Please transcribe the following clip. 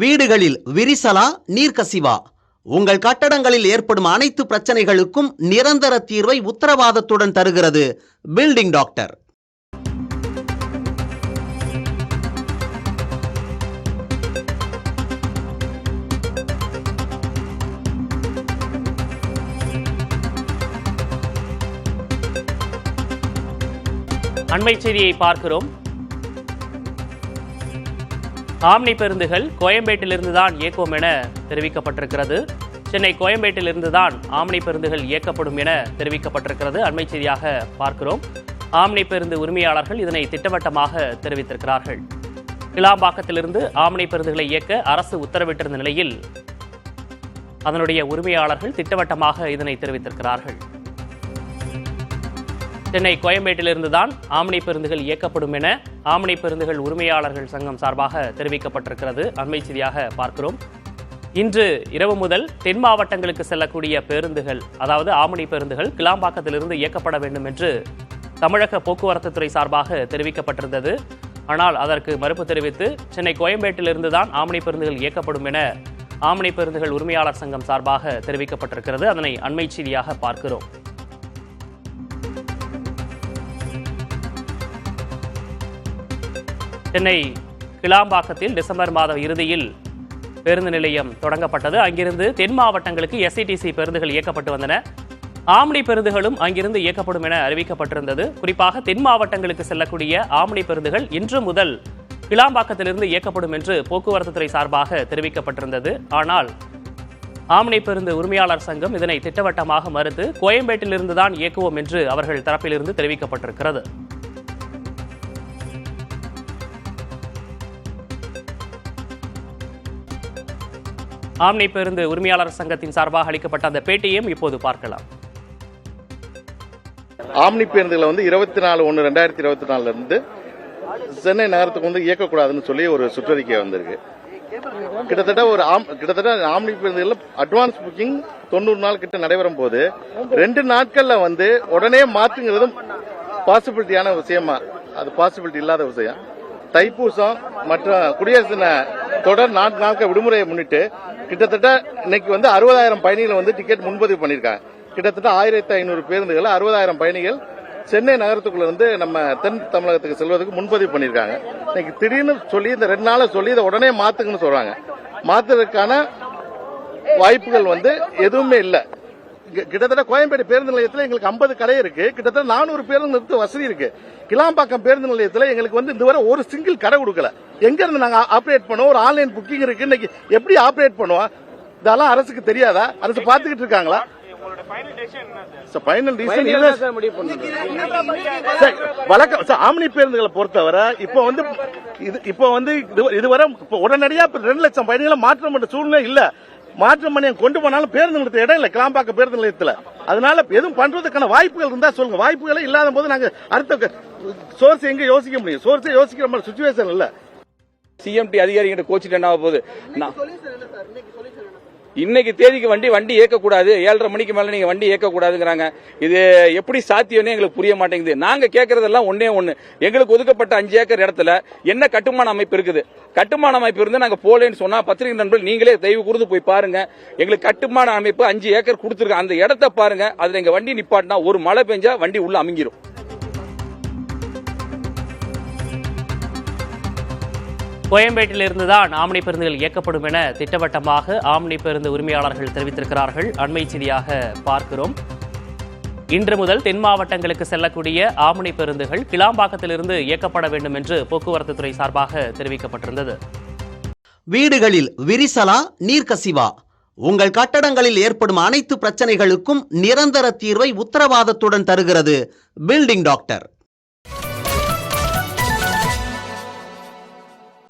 வீடுகளில் விரிசலா நீர்க்கசிவா? உங்கள் கட்டடங்களில் ஏற்படும் அனைத்து பிரச்சனைகளுக்கும் நிரந்தர தீர்வை உத்தரவாதத்துடன் தருகிறது பில்டிங் டாக்டர். அண்மை செய்தியை பார்க்கிறோம். ஆம்னி பேருந்துகள் கோயம்பேட்டிலிருந்து தான் இயக்கும் என தெரிவிக்கப்பட்டிருக்கிறது. சென்னை கோயம்பேட்டிலிருந்து தான் ஆம்னி பேருந்துகள் இயக்கப்படும் என தெரிவிக்கப்பட்டிருக்கிறது. அண்மை செய்தியாக பார்க்கிறோம். ஆம்னி பேருந்து உரிமையாளர்கள் இதனை திட்டவட்டமாக தெரிவித்திருக்கிறார்கள். கிளாம்பாக்கத்திலிருந்து ஆம்னி பேருந்துகளை இயக்க அரசு உத்தரவிட்டிருந்த நிலையில் அதனுடைய உரிமையாளர்கள் திட்டவட்டமாக இதனை தெரிவித்திருக்கிறார்கள். சென்னை கோயம்பேட்டிலிருந்து தான் ஆம்னி பேருந்துகள் இயக்கப்படும் என ஆம்னி பேருந்துகள் உரிமையாளர்கள் சங்கம் சார்பாக தெரிவிக்கப்பட்டிருக்கிறது. அண்மை செய்தியாக பார்க்கிறோம். இன்று இரவு முதல் தென் மாவட்டங்களுக்கு செல்லக்கூடிய பேருந்துகள், அதாவது ஆம்னி பேருந்துகள் கிளாம்பாக்கத்திலிருந்து இயக்கப்பட வேண்டும் என்று தமிழக போக்குவரத்து துறை சார்பாக தெரிவிக்கப்பட்டிருந்தது. ஆனால் அதற்கு மறுப்பு தெரிவித்து சென்னை கோயம்பேட்டிலிருந்து தான் ஆம்னி பேருந்துகள் இயக்கப்படும் என ஆம்னி பேருந்துகள் உரிமையாளர் சங்கம் சார்பாக தெரிவிக்கப்பட்டிருக்கிறது. அதனை அண்மை செய்தியாக பார்க்கிறோம். சென்னை கிளாம்பாக்கத்தில் டிசம்பர் மாத இறுதியில் பேருந்து நிலையம் தொடங்கப்பட்டது. அங்கிருந்து தென் மாவட்டங்களுக்கு எஸ்இடிசி பேருந்துகள் இயக்கப்பட்டு வந்தன. ஆம்னி பேருந்துகளும் அங்கிருந்து இயக்கப்படும் என அறிவிக்கப்பட்டிருந்தது. குறிப்பாக தென் மாவட்டங்களுக்கு செல்லக்கூடிய ஆம்னி பேருந்துகள் இன்று முதல் கிளாம்பாக்கத்திலிருந்து இயக்கப்படும் என்று போக்குவரத்து துறை சார்பாக தெரிவிக்கப்பட்டிருந்தது. ஆனால் ஆம்னி பேருந்து உரிமையாளர் சங்கம் இதனை திட்டவட்டமாக மறுத்து கோயம்பேட்டிலிருந்து தான் இயக்குவோம் என்று அவர்கள் தரப்பிலிருந்து தெரிவிக்கப்பட்டிருக்கிறது. ஆம்னி பேருந்து உரிமையாளர் சங்கத்தின் சார்பாக அளிக்கப்பட்ட அந்த பேட்டியையும் இப்போது பார்க்கலாம். ஆம்னி பேருந்துகளை 24/1/2024 இருந்து சென்னை நகரத்துக்கு இயக்கக்கூடாதுன்னு சொல்லி ஒரு சுற்றறிக்கை வந்திருக்கு. கிட்டத்தட்ட ஆம்னி பேருந்துகள் அட்வான்ஸ் புக்கிங் 90 நாள் கிட்ட நடைபெறும் போது 2 நாட்கள்ல உடனே மாற்றுங்கிறதும் பாசிபிலிட்டியான விஷயமா? அது பாசிபிலிட்டி இல்லாத விஷயம். தைப்பூசம் மற்றும் குடியரசு தின தொடர் 4 நாட்கள் விடுமுறையை முன்னிட்டு கிட்டத்தட்ட இன்னைக்கு 60,000 பயணிகள் டிக்கெட் முன்பதிவு பண்ணிருக்காங்க. கிட்டத்தட்ட 1,500 பேருந்துகள் 60,000 பயணிகள் சென்னை நகரத்துக்குள்ள நம்ம தென் தமிழகத்துக்கு செல்வதற்கு முன்பதிவு பண்ணிருக்காங்க. இன்னைக்கு திடீர்னு சொல்லி இந்த 2 நாள சொல்லி இதை உடனே மாத்துங்கன்னு சொல்றாங்க. மாத்துறதுக்கான வாய்ப்புகள் எதுவுமே இல்ல. கிட்டத்தட்ட கோயம்பேடு பேருந்து நிலையத்தில் எங்களுக்கு 50 கடை இருக்கு. கிட்டத்தட்ட 400 பேருந்து நிறுத்த வசதி இருக்கு. கிளாம்பாக்கம் பேருந்து நிலையத்தில் எங்களுக்கு இதுவரை ஒரு சிங்கிள் கடை கொடுக்கல. எங்க இருந்து நாங்க ஆபரேட் பண்ணுவோம்? ஒரு ஆன்லைன் புக்கிங் இருக்கு. இன்னைக்கு எப்படி ஆபரேட் பண்ணுவோம்? இதெல்லாம் அரசுக்கு தெரியாதா? அரசு பாத்துக்கிட்டு இருக்காங்களா? ஆம்னி பேருந்துகளை பொறுத்தவரை இப்ப இதுவரை உடனடியா 2 லட்சம் பயணிகளை மாற்றம் பண்ற சூழ்நிலை இல்ல. மாற்றம் பண்ணி கொண்டு போனாலும் பேருந்து நிலையத்தில் இடம் இல்ல கிளாம்பாக்கம் பேருந்து நிலையத்தில். அதனால எதுவும் பண்றதுக்கான வாய்ப்புகள் இருந்தா சொல்லுங்க. வாய்ப்புகளே இல்லாத போது நாங்க அடுத்த சோர்ஸ் எங்க யோசிக்க முடியும்? சோர்ஸை யோசிக்கிற மாதிரி சிச்சுவேஷன் இல்ல. சிஎம்டி அதிகாரிகிட்ட கோச்சிட்டு என்ன போகுது? இன்னைக்கு தேதிக்கு வண்டி இயக்கக்கூடாது, 7:30 மணிக்கு மேல நீங்க வண்டி இயக்கக்கூடாதுங்கிறாங்க. இது எப்படி சாத்தியம்னு எங்களுக்கு புரிய மாட்டேங்குது. நாங்க கேட்கறதெல்லாம் ஒன்னே ஒண்ணு, எங்களுக்கு ஒதுக்கப்பட்ட 5 ஏக்கர் இடத்துல என்ன கட்டுமான அமைப்பு இருக்குது? கட்டுமான அமைப்பு இருந்து நாங்க போலேன்னு சொன்னா பத்திரிகை நண்பர்கள் நீங்களே தயவு கூர்ந்து போய் பாருங்க. எங்களுக்கு கட்டுமான அமைப்பு 5 ஏக்கர் கொடுத்துருக்க அந்த இடத்த பாருங்க. அதுல எங்க வண்டி நிப்பாட்டினா ஒரு மழை பெஞ்சா வண்டி உள்ள அமுங்கிரும். கோயம்பேட்டிலிருந்து தான் ஆம்னி பேருந்துகள் இயக்கப்படும் என திட்டவட்டமாக ஆம்னி பேருந்து உரிமையாளர்கள் தெரிவித்திருக்கிறார்கள். அண்மை செய்தியாக பார்க்கிறோம். இன்று முதல் தென் மாவட்டங்களுக்கு செல்லக்கூடிய ஆம்னி பேருந்துகள் கிளாம்பாக்கத்திலிருந்து இயக்கப்பட வேண்டும் என்று போக்குவரத்து துறை சார்பாக தெரிவிக்கப்பட்டிருந்தது. வீடுகளில் விரிசலா நீர்க்கசிவா? உங்கள் கட்டடங்களில் ஏற்படும் அனைத்து பிரச்சனைகளுக்கும் நிரந்தர தீர்வை உத்தரவாதத்துடன் தருகிறது பில்டிங் டாக்டர்.